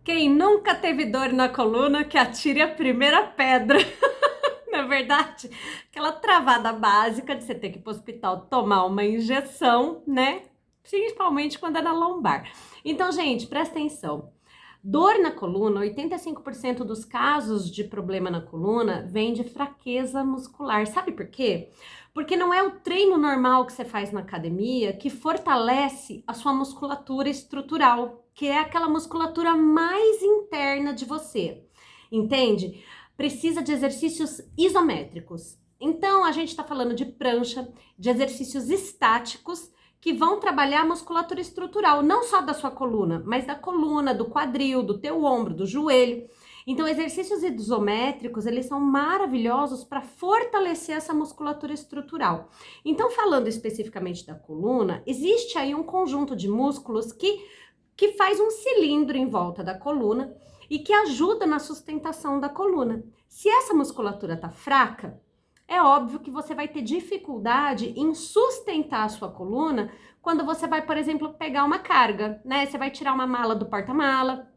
Quem nunca teve dor na coluna, que atire a primeira pedra. Na verdade, aquela travada básica de você ter que ir para o hospital tomar uma injeção, né? Principalmente quando é na lombar. Então, gente, presta atenção. Dor na coluna, 85% dos casos de problema na coluna vem de fraqueza muscular. Sabe por quê? Porque não é o treino normal que você faz na academia que fortalece a sua musculatura estrutural, que é aquela musculatura mais interna de você. Entende? Precisa de exercícios isométricos. Então, a gente está falando de prancha, de exercícios estáticos, que vão trabalhar a musculatura estrutural, não só da sua coluna, mas da coluna, do quadril, do teu ombro, do joelho. Então, exercícios isométricos, eles são maravilhosos para fortalecer essa musculatura estrutural. Então, falando especificamente da coluna, existe aí um conjunto de músculos que faz um cilindro em volta da coluna e que ajuda na sustentação da coluna. Se essa musculatura tá fraca, é óbvio que você vai ter dificuldade em sustentar a sua coluna quando você vai, por exemplo, pegar uma carga, né? Você vai tirar uma mala do porta-mala,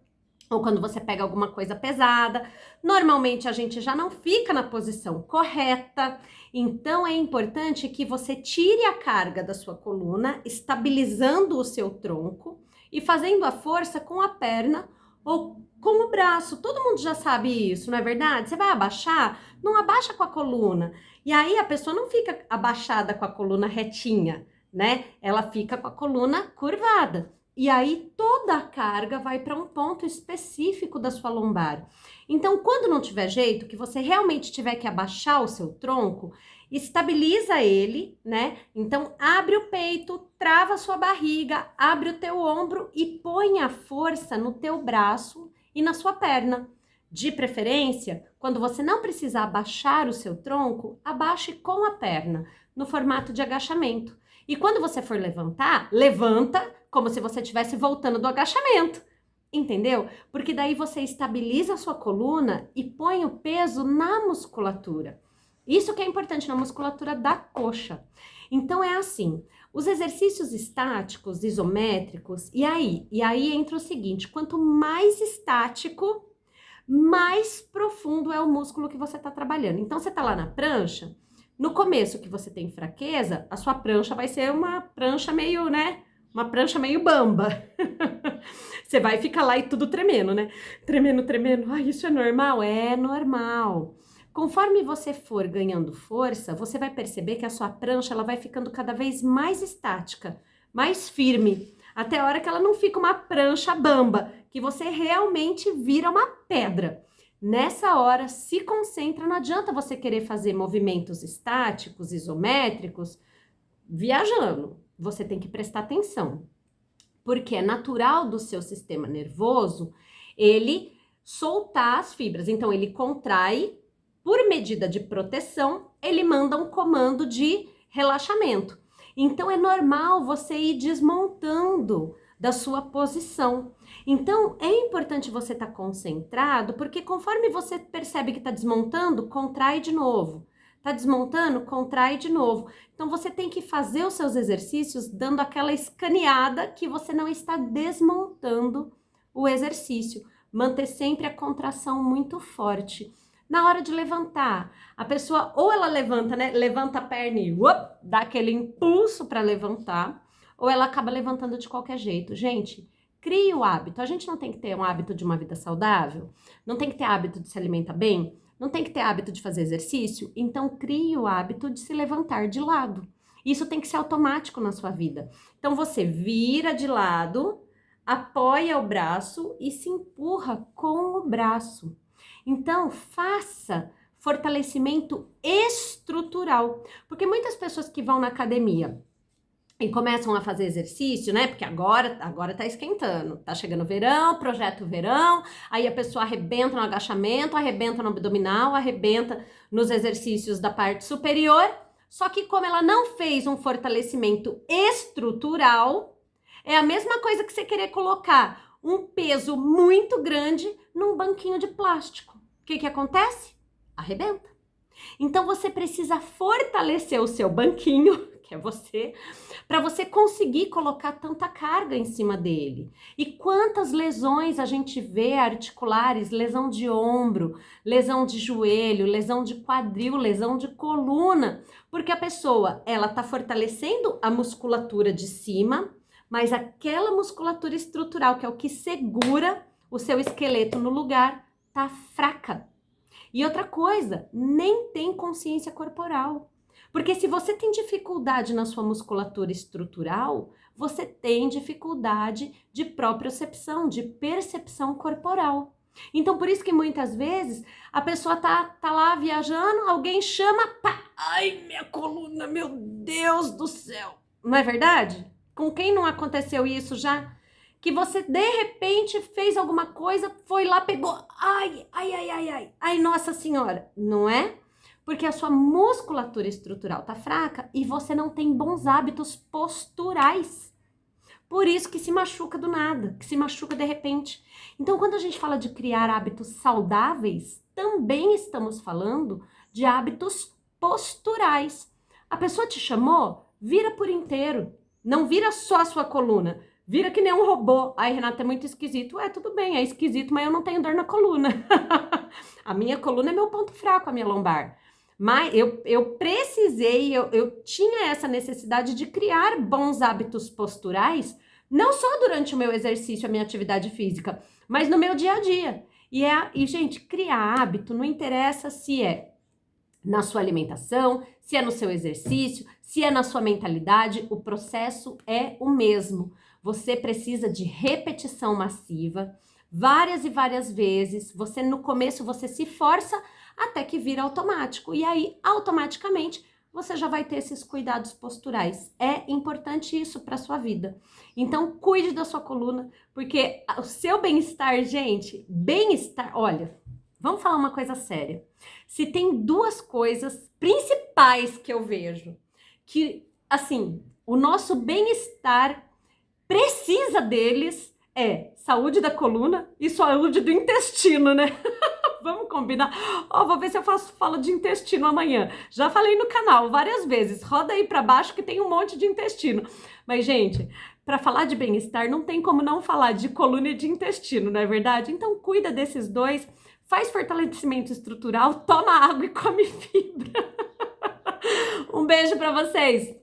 ou quando você pega alguma coisa pesada. Normalmente a gente já não fica na posição correta, então é importante que você tire a carga da sua coluna, estabilizando o seu tronco e fazendo a força com a perna ou com o braço. Todo mundo já sabe isso, não é verdade? Você vai abaixar, não abaixa com a coluna. E aí a pessoa não fica abaixada com a coluna retinha, né? Ela fica com a coluna curvada. E aí toda a carga vai para um ponto específico da sua lombar. Então, quando não tiver jeito, que você realmente tiver que abaixar o seu tronco, estabiliza ele, né? Então, abre o peito, trava a sua barriga, abre o teu ombro e põe a força no teu braço e na sua perna. De preferência, quando você não precisar abaixar o seu tronco, abaixe com a perna, no formato de agachamento. E quando você for levantar, levanta como se você estivesse voltando do agachamento. Entendeu? Porque daí você estabiliza a sua coluna e põe o peso na musculatura. Isso que é importante na musculatura da coxa. Então é assim, os exercícios estáticos, isométricos, e aí entra o seguinte, quanto mais estático, mais profundo é o músculo que você está trabalhando. Então você está lá na prancha, no começo que você tem fraqueza, a sua prancha vai ser uma prancha meio, né? Uma prancha meio bamba. Você vai ficar lá e tudo tremendo, né? Tremendo, tremendo. Ai, isso é normal? É normal. Conforme você for ganhando força, você vai perceber que a sua prancha ela vai ficando cada vez mais estática, mais firme, até a hora que ela não fica uma prancha bamba, que você realmente vira uma pedra. Nessa hora, se concentra, não adianta você querer fazer movimentos estáticos, isométricos, viajando. Você tem que prestar atenção, porque é natural do seu sistema nervoso ele soltar as fibras. Então, ele contrai, por medida de proteção, ele manda um comando de relaxamento. Então, é normal você ir desmontando da sua posição. Então, é importante você estar concentrado, porque conforme você percebe que está desmontando, contrai de novo. Tá desmontando? Contrai de novo. Então, você tem que fazer os seus exercícios dando aquela escaneada que você não está desmontando o exercício. Manter sempre a contração muito forte. Na hora de levantar, a pessoa ou ela levanta, né? Levanta a perna e dá aquele impulso para levantar, ou ela acaba levantando de qualquer jeito. Gente, crie o hábito. A gente não tem que ter um hábito de uma vida saudável? Não tem que ter hábito de se alimentar bem? Não tem que ter hábito de fazer exercício? Então, crie o hábito de se levantar de lado. Isso tem que ser automático na sua vida. Então, você vira de lado, apoia o braço e se empurra com o braço. Então, faça fortalecimento estrutural. Porque muitas pessoas que vão na academia e começam a fazer exercício, né? Porque agora tá esquentando, tá chegando o verão, projeto verão, aí a pessoa arrebenta no agachamento, arrebenta no abdominal, arrebenta nos exercícios da parte superior, só que como ela não fez um fortalecimento estrutural, é a mesma coisa que você querer colocar um peso muito grande num banquinho de plástico. O que acontece? Arrebenta. Então você precisa fortalecer o seu banquinho, que é você, para você conseguir colocar tanta carga em cima dele. E quantas lesões a gente vê articulares, lesão de ombro, lesão de joelho, lesão de quadril, lesão de coluna, porque a pessoa, ela tá fortalecendo a musculatura de cima, mas aquela musculatura estrutural, que é o que segura o seu esqueleto no lugar, tá fraca. E outra coisa, nem tem consciência corporal. Porque se você tem dificuldade na sua musculatura estrutural, você tem dificuldade de propriocepção, de percepção corporal. Então, por isso que muitas vezes a pessoa tá lá viajando, alguém chama, pá, ai, minha coluna, meu Deus do céu. Não é verdade? Com quem não aconteceu isso já? Que você de repente fez alguma coisa, foi lá, pegou, ai, nossa senhora, não é? Porque a sua musculatura estrutural tá fraca e você não tem bons hábitos posturais. Por isso que se machuca do nada, que se machuca de repente. Então, quando a gente fala de criar hábitos saudáveis, também estamos falando de hábitos posturais. A pessoa te chamou, vira por inteiro. Não vira só a sua coluna. Vira que nem um robô. Ai, Renata, é muito esquisito. Tudo bem, é esquisito, mas eu não tenho dor na coluna. A minha coluna é meu ponto fraco, a minha lombar. Mas eu precisei, eu tinha essa necessidade de criar bons hábitos posturais, não só durante o meu exercício, a minha atividade física, mas no meu dia a dia. E gente, criar hábito não interessa se é na sua alimentação, se é no seu exercício, se é na sua mentalidade, o processo é o mesmo. Você precisa de repetição massiva, várias e várias vezes. Você no começo você se força até que vira automático. E aí, automaticamente, você já vai ter esses cuidados posturais. É importante isso para sua vida. Então, cuide da sua coluna, porque o seu bem-estar, gente, bem-estar, olha, vamos falar uma coisa séria. Se tem duas coisas principais que eu vejo, que, assim, o nosso bem-estar precisa deles, é saúde da coluna e saúde do intestino, né? Vamos combinar? Vou ver se eu falo de intestino amanhã. Já falei no canal várias vezes. Roda aí para baixo que tem um monte de intestino. Mas, gente, para falar de bem-estar, não tem como não falar de coluna e de intestino, não é verdade? Então, cuida desses dois, faz fortalecimento estrutural, toma água e come fibra. Um beijo para vocês.